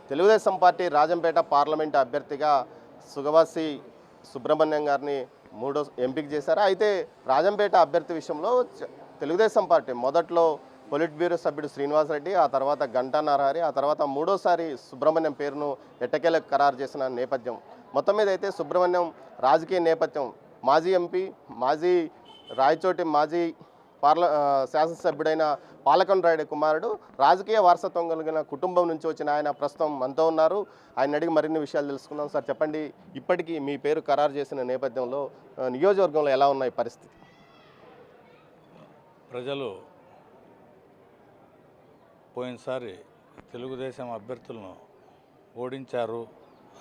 Telugu Desam party Rajampet parliament అభ్యర్థిగా సుగవాసి సుబ్రహ్మణ్యం గారిని మూడో ఎంపిక చేశారు. అయితే రాజంపేట అభ్యర్థి విషయంలో తెలుగుదేశం పార్టీ మొదట్లో పొలిట్ బ్యూరో సభ్యుడు శ్రీనివాసరెడ్డి, ఆ తర్వాత గంటా నరహరి, ఆ తర్వాత మూడోసారి సుబ్రహ్మణ్యం పేరును ఎట్టకేలకు ఖరారు చేసిన నేపథ్యం. మొత్తం మీద అయితే సుబ్రహ్మణ్యం రాజకీయ నేపథ్యం, మాజీ ఎంపీ, రాయచోటి మాజీ శాసనసభ్యుడైన పాలకొండ రాయుడు కుమారుడు, రాజకీయ వారసత్వం కలిగిన కుటుంబం నుంచి వచ్చిన ఆయన ప్రస్తుతం మనతో ఉన్నారు. ఆయన అడిగి మరిన్ని విషయాలు తెలుసుకుందాం. సార్ చెప్పండి, ఇప్పటికీ మీ పేరు ఖరారు చేసిన నేపథ్యంలో నియోజకవర్గంలో ఎలా ఉన్నాయి పరిస్థితి? ప్రజలు పోయినసారి తెలుగుదేశం అభ్యర్థులను ఓడించారు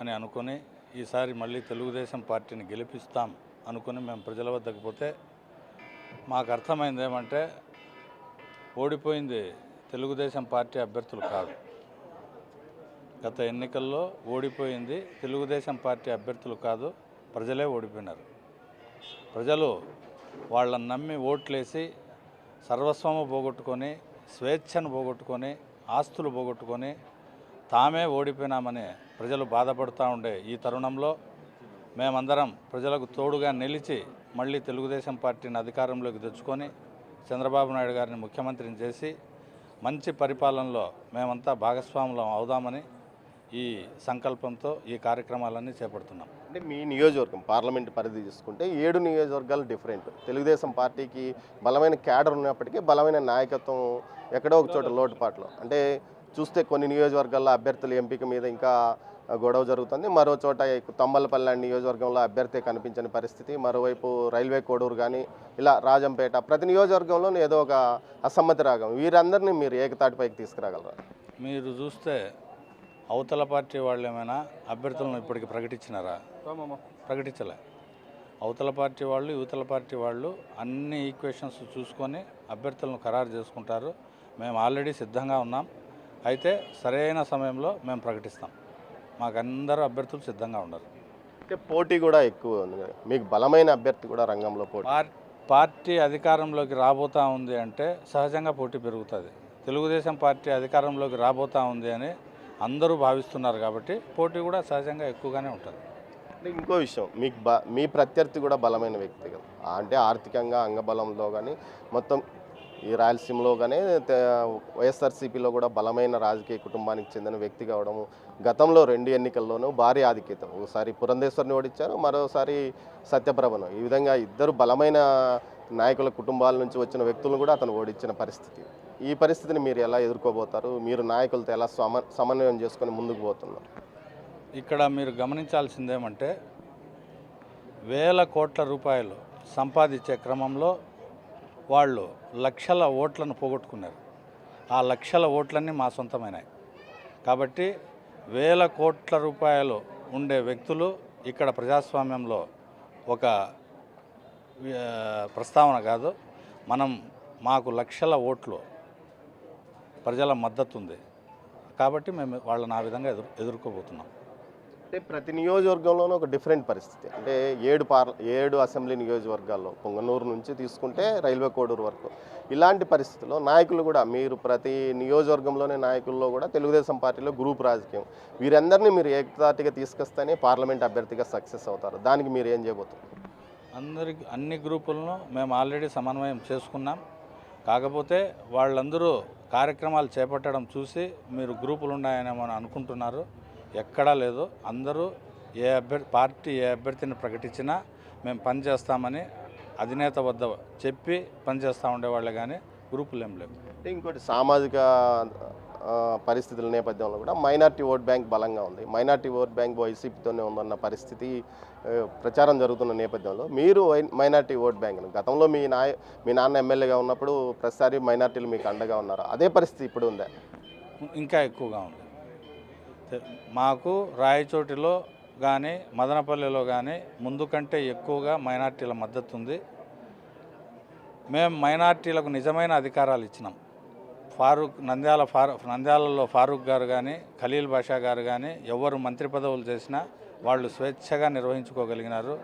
అని అనుకుని ఈసారి మళ్ళీ తెలుగుదేశం పార్టీని గెలిపిస్తాం అనుకుని మేము ప్రజల వద్దకు పోతే మాకు అర్థమైంది ఏమంటే ఓడిపోయింది తెలుగుదేశం పార్టీ అభ్యర్థులు కాదు. గత ఎన్నికల్లో ఓడిపోయింది తెలుగుదేశం పార్టీ అభ్యర్థులు కాదు, ప్రజలే ఓడిపోయినారు. ప్రజలు వాళ్ళని నమ్మి ఓట్లేసి సర్వస్వము పోగొట్టుకొని, స్వేచ్ఛను పోగొట్టుకొని, ఆస్తులు పోగొట్టుకొని తామే ఓడిపోయినామని ప్రజలు బాధపడుతూ ఉండే ఈ తరుణంలో మేమందరం ప్రజలకు తోడుగా నిలిచి మళ్ళీ తెలుగుదేశం పార్టీని అధికారంలోకి తెచ్చుకొని చంద్రబాబు నాయుడు గారిని ముఖ్యమంత్రిని చేసి మంచి పరిపాలనలో మేమంతా భాగస్వాములం అవుదామని ఈ సంకల్పంతో ఈ కార్యక్రమాలన్నీ చేపడుతున్నాం. అంటే మీ నియోజకవర్గం పార్లమెంట్ పరిధి చూసుకుంటే 7 నియోజకవర్గాలు డిఫరెంట్. తెలుగుదేశం పార్టీకి బలమైన క్యాడర్ ఉన్నప్పటికీ బలమైన నాయకత్వం ఎక్కడో ఒక చోట లోటుపాట్లు. అంటే చూస్తే కొన్ని నియోజకవర్గాల్లో అభ్యర్థుల ఎంపిక మీద ఇంకా గొడవ జరుగుతుంది. మరో చోట తమ్మలపల్లి నియోజకవర్గంలో అభ్యర్థి కనిపించని పరిస్థితి. మరోవైపు రైల్వే కోడూరు కానీ ఇలా రాజంపేట ప్రతి నియోజకవర్గంలో ఏదో ఒక అసమ్మతి రాగం. వీరందరినీ మీరు ఏకతాటిపైకి తీసుకురాగలరా? మీరు చూస్తే అవతల పార్టీ వాళ్ళు ఏమైనా అభ్యర్థులను ఇప్పటికి ప్రకటించినారా? ప్రకటించలే. అవతల పార్టీ వాళ్ళు యువతల పార్టీ వాళ్ళు అన్ని ఈక్వేషన్స్ చూసుకొని అభ్యర్థులను ఖరారు చేసుకుంటారు. మేము ఆల్రెడీ సిద్ధంగా ఉన్నాం. అయితే సరైన సమయంలో మేము ప్రకటిస్తాం. మాకు అందరూ అభ్యర్థులు సిద్ధంగా ఉన్నారు. అంటే పోటీ కూడా ఎక్కువ ఉంది కదా, మీకు బలమైన అభ్యర్థి కూడా రంగంలో పోటీ. పార్టీ అధికారంలోకి రాబోతూ ఉంది అంటే సహజంగా పోటీ పెరుగుతుంది. తెలుగుదేశం పార్టీ అధికారంలోకి రాబోతూ ఉంది అని అందరూ భావిస్తున్నారు కాబట్టి పోటీ కూడా సహజంగా ఎక్కువగానే ఉంటుంది. అంటే ఇంకో విషయం, మీకు మీ ప్రత్యర్థి కూడా బలమైన వ్యక్తి కదా, అంటే ఆర్థికంగా అంగబలంలో కానీ మొత్తం ఈ రాయలసీమలో కానీ వైఎస్ఆర్సీపీలో కూడా బలమైన రాజకీయ కుటుంబానికి చెందిన వ్యక్తి కావడము, గతంలో 2 ఎన్నికల్లోనూ భారీ ఆధిక్యత, ఒకసారి పురంధేశ్వరిని ఓడించారు, మరోసారి సత్యప్రభను. ఈ విధంగా ఇద్దరు బలమైన నాయకుల కుటుంబాల నుంచి వచ్చిన వ్యక్తులను కూడా అతను ఓడించిన పరిస్థితి. ఈ పరిస్థితిని మీరు ఎలా ఎదుర్కోబోతారు? మీరు నాయకులతో ఎలా సమన్వయం చేసుకొని ముందుకు పోతున్నారు? ఇక్కడ మీరు గమనించాల్సిందేమంటే వేల కోట్ల రూపాయలు సంపాదించే క్రమంలో వాళ్ళు లక్షల ఓట్లను పోగొట్టుకున్నారు. ఆ లక్షల ఓట్లన్నీ మా సొంతమైనాయి. కాబట్టి వేల కోట్ల రూపాయలు ఉండే వ్యక్తులు ఇక్కడ ప్రజాస్వామ్యంలో ఒక ప్రస్తావన కాదు. మాకు లక్షల ఓట్లు ప్రజల మద్దతు ఉంది కాబట్టి మేము వాళ్ళని ఆ విధంగా ఎదుర్కోబోతున్నాం. అంటే ప్రతి నియోజకవర్గంలోనూ ఒక డిఫరెంట్ పరిస్థితి. అంటే 7 అసెంబ్లీ నియోజకవర్గాల్లో పొంగనూరు నుంచి తీసుకుంటే రైల్వే కోడూరు వరకు ఇలాంటి పరిస్థితుల్లో నాయకులు కూడా, మీరు ప్రతి నియోజకవర్గంలోనే నాయకుల్లో కూడా తెలుగుదేశం పార్టీలో గ్రూప్ రాజకీయం, వీరందరినీ మీరు ఏకతాటిగా తీసుకొస్తేనే పార్లమెంట్ అభ్యర్థిగా సక్సెస్ అవుతారు. దానికి మీరు ఏం చేయబోతున్నారు? అన్ని గ్రూపులను మేము ఆల్రెడీ సమన్వయం చేసుకున్నాం. కాకపోతే వాళ్ళందరూ కార్యక్రమాలు చేపట్టడం చూసి మీరు గ్రూపులు ఉన్నాయనేమో అనుకుంటున్నారు. ఎక్కడా లేదు. అందరూ పార్టీ ఏ అభ్యర్థిని ప్రకటించినా మేము పనిచేస్తామని అధినేత వద్ద చెప్పి పనిచేస్తూ ఉండేవాళ్ళే కానీ గ్రూపులు ఏం లేవు. ఇంకోటి సామాజిక పరిస్థితుల నేపథ్యంలో కూడా మైనార్టీ ఓట్ బ్యాంక్ బలంగా ఉంది. మైనార్టీ ఓట్ బ్యాంక్ వైసీపీతోనే ఉందన్న పరిస్థితి ప్రచారం జరుగుతున్న నేపథ్యంలో మీరు మైనార్టీ ఓట్ బ్యాంక్ను గతంలో మీ నాన్న ఎమ్మెల్యేగా ఉన్నప్పుడు ప్రతిసారి మైనార్టీలు మీకు అండగా ఉన్నారు. అదే పరిస్థితి ఇప్పుడు ఉందా? ఇంకా ఎక్కువగా ఉంది. మాకు రాయచోటిలో కానీ మదనపల్లిలో కానీ ముందు కంటే ఎక్కువగా మైనార్టీల మద్దతు ఉంది. మేము మైనార్టీలకు నిజమైన అధికారాలు ఇచ్చినాం. నంద్యాలలో ఫారూక్ గారు కానీ ఖలీల్ బాషా గారు కానీ ఎవరు మంత్రి పదవులు చేసినా వాళ్ళు స్వేచ్ఛగా నిర్వహించుకోగలిగినారు.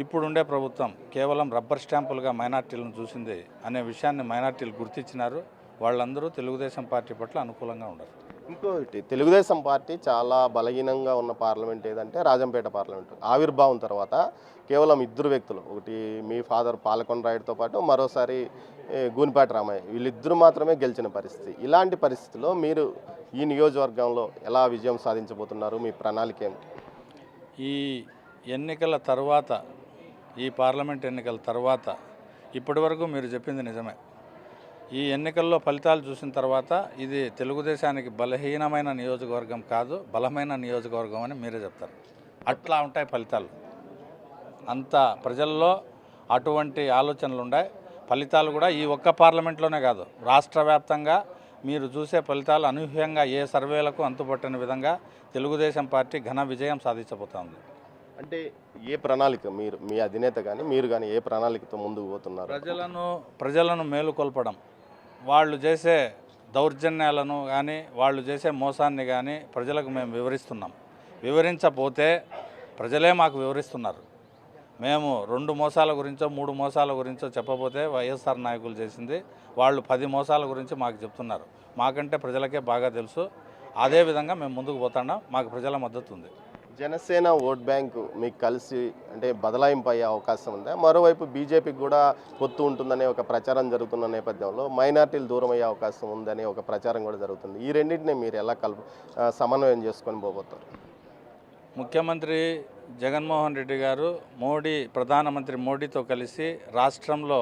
ఇప్పుడుండే ప్రభుత్వం కేవలం రబ్బర్ స్టాంపులుగా మైనార్టీలను చూసింది అనే విషయాన్ని మైనార్టీలు గుర్తించినారు. వాళ్ళందరూ తెలుగుదేశం పార్టీ పట్ల అనుకూలంగా ఉండరు. ఇంకోటి తెలుగుదేశం పార్టీ చాలా బలహీనంగా ఉన్న పార్లమెంట్ ఏదంటే రాజంపేట పార్లమెంట్. ఆవిర్భావం తర్వాత కేవలం ఇద్దరు వ్యక్తులు, ఒకటి మీ ఫాదర్ పాలకొండ రాయుడుతో పాటు మరోసారి గూనిపాటి రామయ్య, వీళ్ళిద్దరూ మాత్రమే గెలిచిన పరిస్థితి. ఇలాంటి పరిస్థితిలో మీరు ఈ నియోజకవర్గంలో ఎలా విజయం సాధించబోతున్నారు? మీ ప్రణాళిక ఏమిటి? ఈ ఎన్నికల తర్వాత, ఈ పార్లమెంట్ ఎన్నికల తర్వాత ఇప్పటివరకు మీరు చెప్పింది నిజమే. ఈ ఎన్నికల్లో ఫలితాలు చూసిన తర్వాత ఇది తెలుగుదేశానికి బలహీనమైన నియోజకవర్గం కాదు, బలమైన నియోజకవర్గం అని మీరే చెప్తారు. అట్లా ఉంటాయి ఫలితాలు. అంత ప్రజల్లో అటువంటి ఆలోచనలు ఉన్నాయి. ఫలితాలు కూడా ఈ ఒక్క పార్లమెంట్లోనే కాదు, రాష్ట్ర వ్యాప్తంగా మీరు చూసే ఫలితాలు అనూహ్యంగా ఏ సర్వేలకు అంతుపట్టని విధంగా తెలుగుదేశం పార్టీ ఘన విజయం సాధించబోతోంది. అంటే ఏ ప్రణాళిక మీరు, మీ అధినేత కానీ మీరు కానీ ఏ ప్రణాళికతో ముందుకు పోతున్నారు? ప్రజలను మేలుకొల్పడం, వాళ్ళు చేసే దౌర్జన్యాలను కానీ వాళ్ళు చేసే మోసాన్ని కానీ ప్రజలకు మేము వివరిస్తున్నాం. వివరించకపోతే ప్రజలే మాకు వివరిస్తున్నారు. మేము 2 మోసాల గురించో 3 మోసాల గురించో చెప్పబోతే వైఎస్ఆర్ నాయకులు చేసింది వాళ్ళు 10 మోసాల గురించి మాకు చెప్తున్నారు. మాకంటే ప్రజలకే బాగా తెలుసు. అదేవిధంగా మేము ముందుకు పోతున్నాం. మాకు ప్రజల మద్దతు ఉంది. జనసేన ఓట్ బ్యాంకు మీకు కలిసి అంటే బదలాయింపు అయ్యే అవకాశం ఉందా? మరోవైపు బీజేపీకి కూడా పొత్తు ఉంటుందనే ఒక ప్రచారం జరుగుతున్న నేపథ్యంలో మైనార్టీలు దూరం అయ్యే అవకాశం ఉందనే ఒక ప్రచారం కూడా జరుగుతుంది. ఈ రెండింటిని మీరు ఎలా సమన్వయం చేసుకొని పోబోతారు? ముఖ్యమంత్రి జగన్మోహన్ రెడ్డి గారు ప్రధానమంత్రి మోడీతో కలిసి రాష్ట్రంలో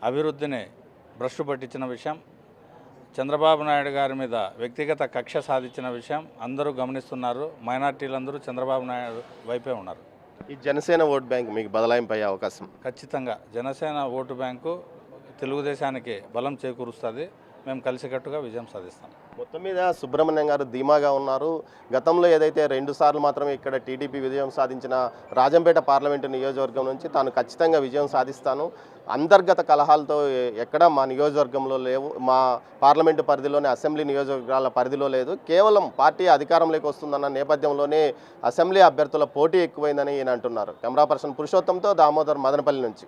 అభివృద్ధిని భ్రష్టు పట్టించిన విషయం, చంద్రబాబు నాయుడు గారి మీద వ్యక్తిగత కక్ష సాధించిన విషయం అందరూ గమనిస్తున్నారు. మైనార్టీలందరూ చంద్రబాబు నాయుడు వైపే ఉన్నారు. ఈ జనసేన ఓట్ బ్యాంక్ మీకు బదలాయింపు అయ్యే అవకాశం? ఖచ్చితంగా జనసేన ఓటు బ్యాంకు తెలుగుదేశానికి బలం చేకూరుస్తుంది. మేము కలిసికట్టుగా విజయం సాధిస్తాం. మొత్తం మీద సుబ్రహ్మణ్యం గారు ధీమాగా ఉన్నారు. గతంలో ఏదైతే 2 సార్లు మాత్రమే ఇక్కడ టీడీపీ విజయం సాధించిన రాజంపేట పార్లమెంటు నియోజకవర్గం నుంచి తాను ఖచ్చితంగా విజయం సాధిస్తాను, అంతర్గత కలహాలతో ఎక్కడ మా నియోజకవర్గంలో లేవు, మా పార్లమెంటు పరిధిలోనే అసెంబ్లీ నియోజకవర్గాల పరిధిలో లేదు, కేవలం పార్టీ అధికారంలోకి వస్తుందన్న నేపథ్యంలోనే అసెంబ్లీ అభ్యర్థుల పోటీ ఎక్కువైందని ఈయన అంటున్నారు. కెమెరా పర్సన్ పురుషోత్తంతో దామోదర్, మదనపల్లి నుంచి.